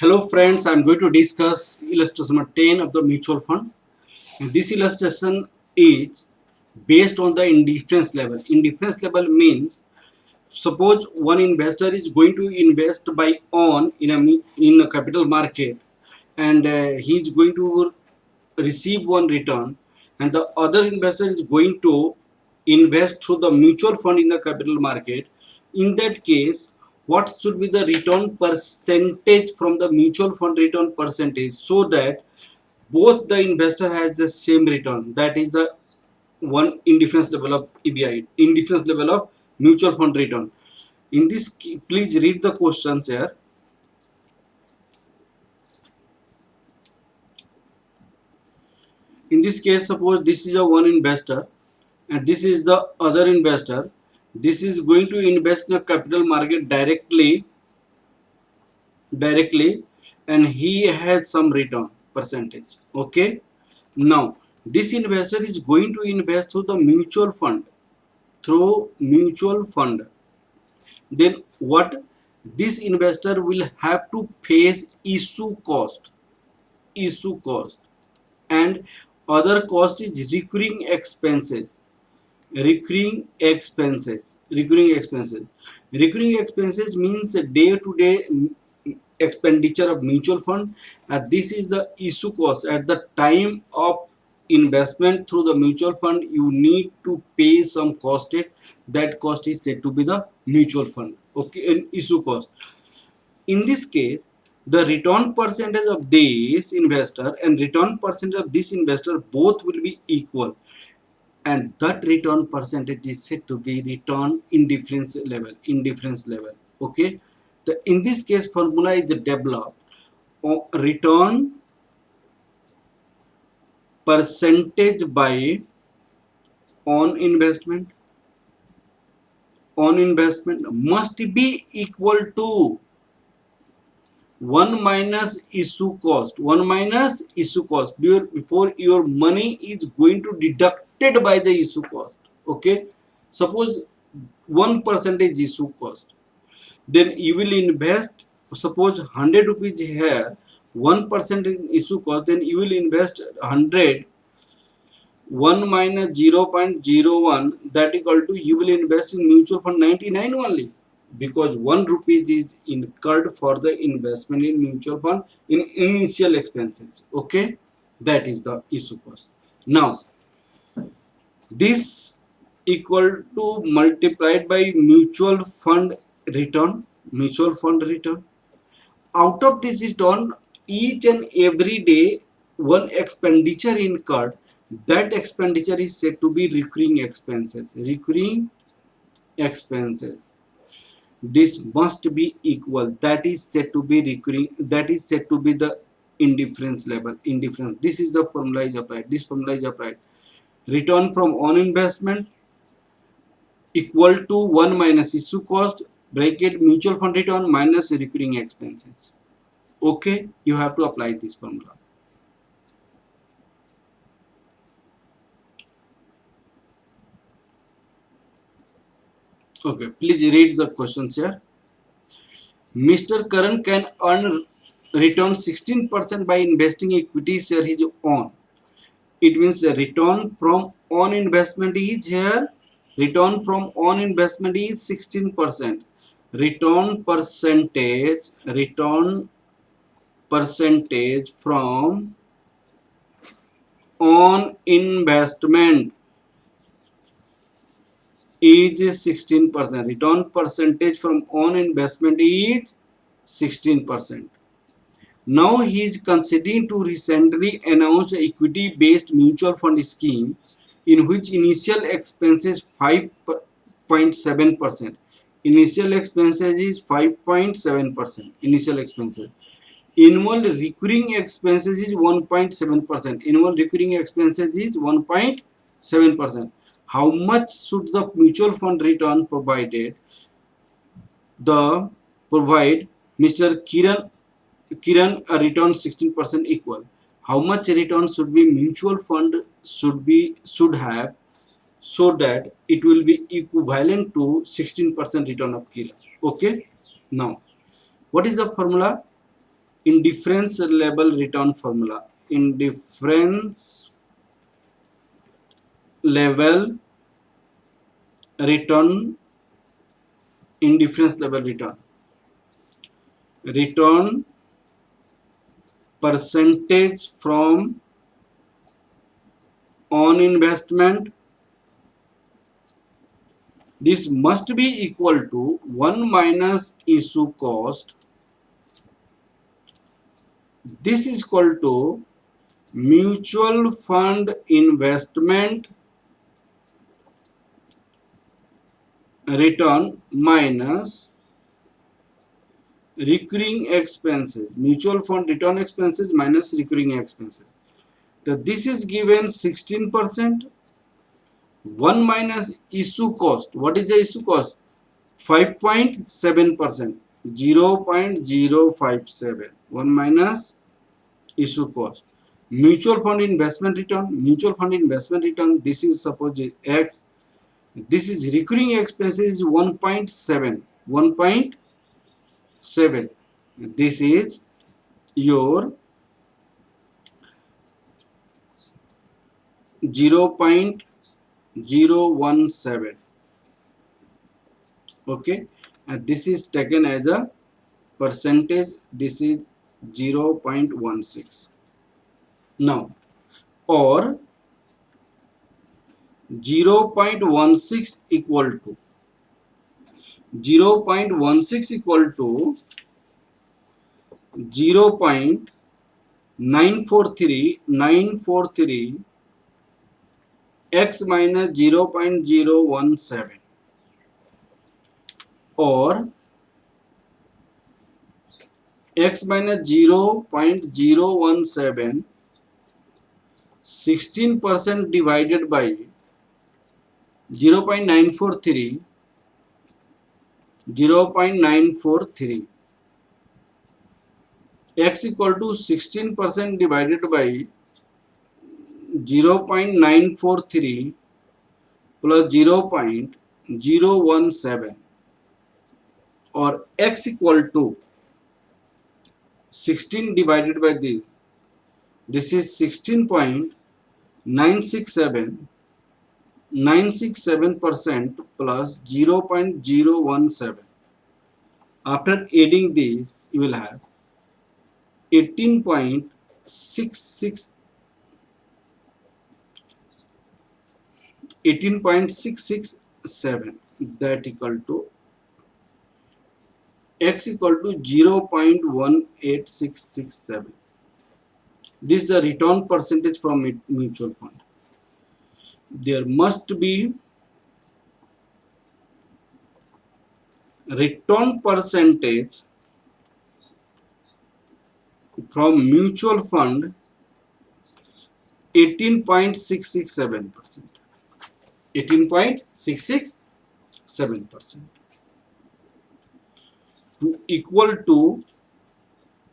Hello friends, I am going to discuss illustration number 10 of the mutual fund. And this illustration is based on the indifference level. Indifference level means suppose one investor is going to invest by on in a capital market, and he is going to receive one return, and the other investor is going to invest through the mutual fund in the capital market. In that case, what should be the return percentage from the mutual fund return percentage, so that both the investor has the same return? That is the one indifference level of EBI, indifference level of mutual fund return. In this, please read the questions here. In this case, suppose this is a one investor and this is the other investor. This is going to invest in the capital market directly, and he has some return percentage. Okay, now this investor is going to invest through the mutual fund, then what this investor will have to face issue cost, and other cost is recurring expenses means day to day expenditure of mutual fund. This is the issue cost. At the time of investment through the mutual fund, you need to pay some cost. That cost is said to be the mutual fund, okay, and issue cost. In this case, the return percentage of this investor and return percentage of this investor both will be equal, and that return percentage is said to be return indifference level. Okay, in this case, formula is developed. Return percentage by on investment must be equal to 1 minus issue cost. Before your money is going to deducted by the issue cost. Okay, suppose 1% issue cost, then you will invest, suppose 100 rupees here, 1% in issue cost, then you will invest 100. 1 minus 0.01, that equal to, you will invest in mutual fund 99 only, because 1 rupees is incurred for the investment in mutual fund in initial expenses. Okay, that is the issue cost. Now this equal to multiplied by mutual fund return. Out of this return, each and every day one expenditure incurred, that expenditure is said to be recurring expenses. This must be equal. That is said to be recurring. That is said to be the indifference level. This is the formula is applied. Return from on investment equal to 1 minus issue cost, bracket mutual fund return minus recurring expenses. Okay, you have to apply this formula. Okay, please read the questions here. Mr. Karan can earn return 16% by investing equity share his own. It means the return from on investment is here. Return from on investment is 16%. Return percentage from on investment is 16%. Return percentage from on investment is 16%. Now he is considering to recently announced equity based mutual fund scheme in which initial expenses 5.7%. Initial expenses is 5.7%. Initial expenses. Annual recurring expenses is 1.7%. Annual recurring expenses is 1.7%. How much should the mutual fund return provide Mr. Kiran a return 16% equal? How much return should be mutual fund should have, so that it will be equivalent to 16% return of Kiran? Okay, now what is the formula? indifference level return formula. Indifference level return, indifference level return percentage from on investment. This must be equal to 1 minus issue cost. This is equal to mutual fund investment return minus recurring expenses. Mutual fund return expenses minus recurring expenses. So this is given 16%. 1 minus issue cost. What is the issue cost? 5.7%. 0.057. 1 minus issue cost. Mutual fund investment return. Mutual fund investment return. This is suppose X. This is recurring expenses 1.7. 1.7. This is your 0.017. Okay, and this is taken as a percentage. This is 0.16. Now, or 0.16 equal to 0.16 equal to 0.943 x minus 0.017, or x minus 0.017 16% divided by 0.943 x equal to 16% divided by 0.943 plus 0.017, or x equal to 16 divided by this is 16.967% plus 0.017. After adding this, you will have 18.66 18.667, that equal to x equal to 0.18667. This is the return percentage from mutual fund. There must be return percentage from mutual fund 18.667%. 18.667% to equal to,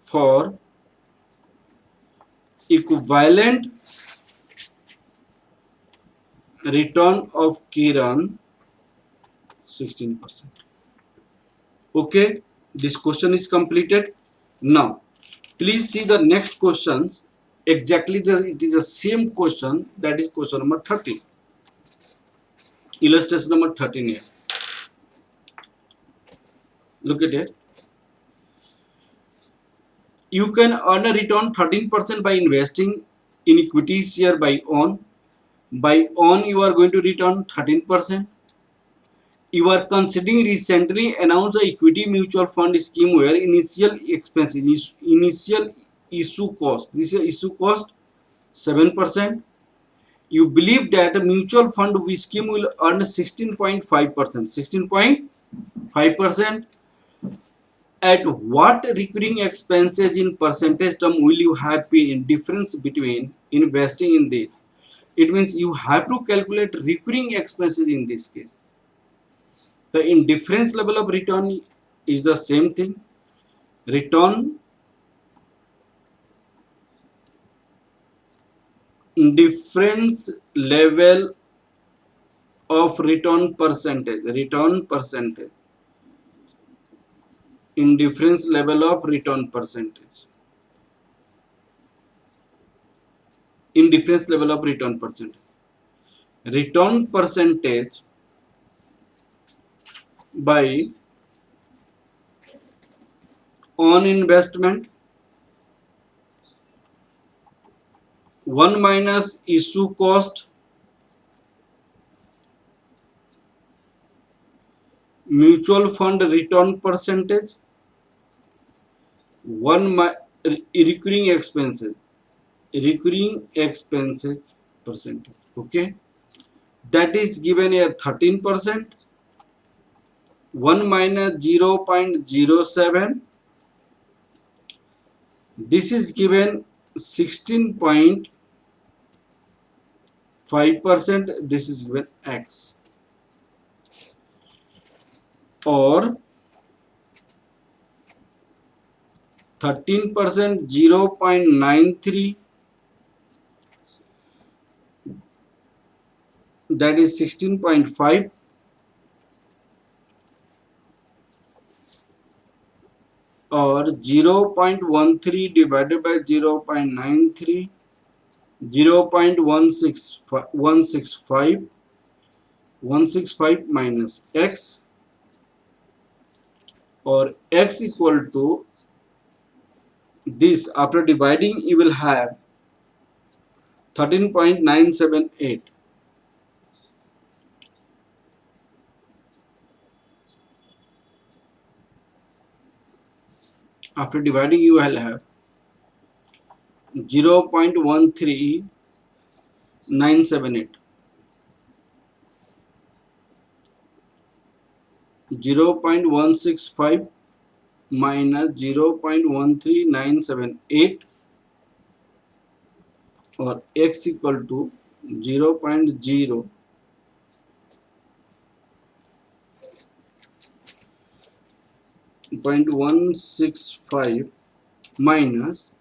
for equivalent return of Kiran 16%. Okay, this question is completed. Now please see the next questions. Exactly it is the same question, that is question number 13. Illustration number 13 here. Look at it. You can earn a return 13% by investing in equity share by on. By on you are going to return 13%. You are considering recently announced equity mutual fund scheme where initial expenses, initial issue cost, this is issue cost 7%. You believe that a mutual fund scheme will earn 16.5%. 16.5%. At what recurring expenses in percentage term will you have in difference between investing in this? It means you have to calculate recurring expenses in this case. The indifference level of return is the same thing. Return difference level of return percentage. Indifference level of return percentage. indifference level of return percentage. Return percentage by on investment 1 minus issue cost mutual fund return percentage 1 recurring expenses percentage. Okay, that is given here 13%. 1 minus 0.07, this is given 16.5%, this is given X, or 13% 0.93, that is 16.5, or 0.13 divided by 0.93, 0.165 minus X, or X equal to this. After dividing you will have 13.978. After dividing you will have 0.13978, 0.165 minus 0.13978, or X equal to 0.165 minus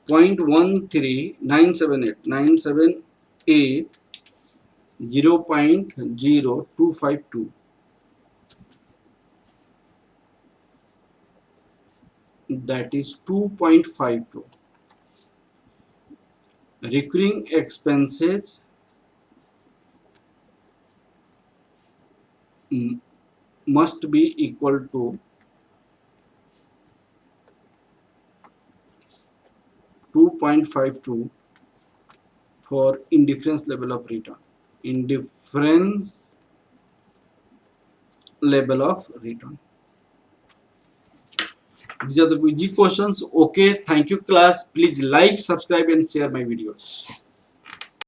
0.13978, 0.0252, that is 2.52. Recurring expenses must be equal to 2.52 for indifference level of return. Indifference level of return. These are the easy questions. Okay, thank you class. Please like, subscribe and share my videos.